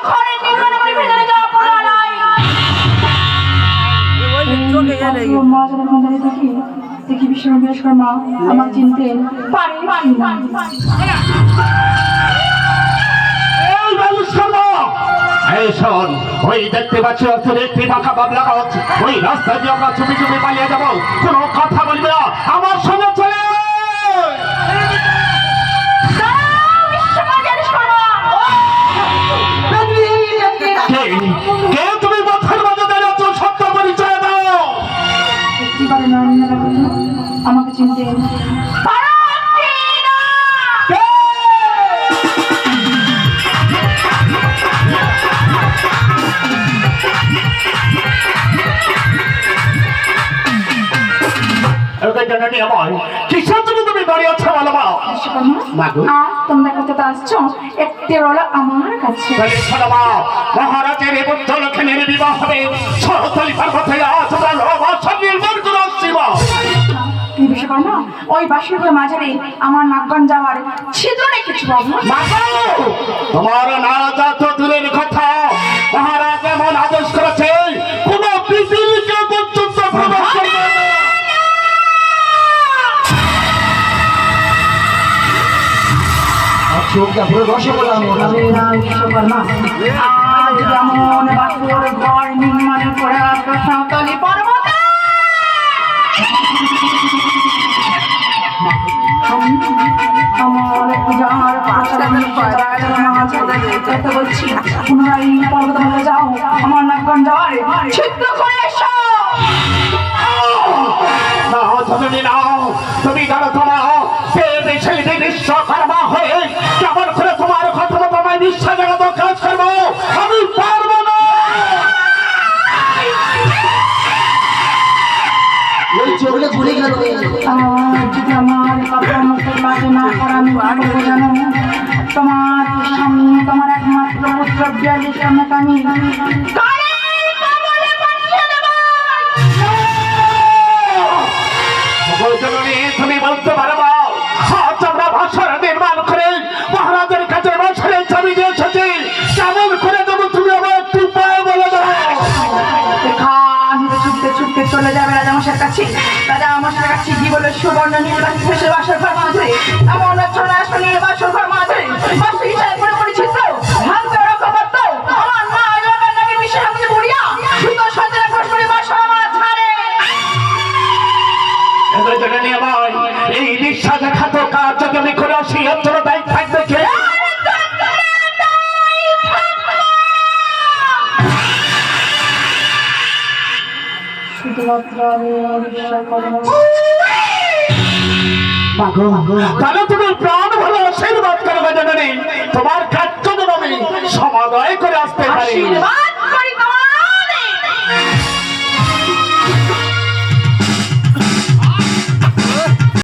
ঘরে নির্মাণ করে ভেতরে যাওয়া পড়া নাই। দেখি বিশ্বনাথ শর্মা আমার চিনতে পারে না। শোন, ওই দেখতে পাচ্ছি অস্ত্রের একটি পাখা বাবলা গাছ, ওই রাস্তা দিয়ে আমরা চুপি চুপি পালিয়ে যাবো। কোনো কথা বলবি না, আমার সঙ্গে চলে। কে তুমি পথের মাঝে দাঁড়াচ্ছ? সত্য পরিচয় দাও। আমাকে চিনতে তোমরা কোথাতে আসছো? একটি হলো আমার কাছে। মহারাজের পুত্রলক্ষণের বিবাহ হবে। ওই বাসুর মাঝারে আমার নাগগঞ্জ যাওয়ার ছিদ্র রেখেছি বাবু। তোমার না যাত দূরের কথা, মহারাজ এমন আদেশ করেছে কোন পৃথিবীকে পর্যন্ত প্রবেশ করবে না। চোখটা পুরো রসে বললাম বিশ্বকর্মা আজ যেমন বাসুর ঘর নির্মাণ করে সাঁওতালি পর্বতে আমার পূজার পাশে বলছি পুনরায় পর্বত হয়ে যাও, আমার নাগগঞ্জ যাওয়ার ছিদ্র করে এসো। তুমি জানো তোমার বিশ্বকর্মা হয়ে কেমন করে তোমার কথা মতো আমায় নিঃশ্বাস জগত কাজ করবো? আমি পারবো না। যদি আমার কাজে না করা আমি পারবো জানো? তোমার সামনে তোমার একমাত্র পুত্র বিয়ালের সামনে আমি তুমি বলতে পারবা আমরা ভাষার নির্মাণ করে মহারাজের কাছে ভাষারের ছবি দিয়ে এসেছি। কেমন করে দেবো তুমি আমার একটু উপায় বলে দাও। ছুটতে ছুটতে চলে যাবে রাজামশার কাছে। রাজামশার কাছে কি বলে সুবর্ণ নির্বাচিত ভেসে বাসর ঘর মাঝে এমন চলে আসবে নির্বাসর ঘর মাঝে বাসু হিসাবে করে পরিচিত ভাঙতে রক্ষা করত আমার মা আয়োগের নাকি বিশ্বের সামনে বুড়িয়া সুতো সঞ্চনা ঘোষ করে বাসর আমার ছাড়ে। এই বিশ্বাসঘাত কাজ যদি আমি করে আসি অঞ্চল দায়ী থাকবে কে? শুধুমাত্র আমি তাহলে তুমি প্রাণ ভালো আশীর্বাদ করবে জানি তোমার কাজ আমি সমাদয় করে আসতে পারি।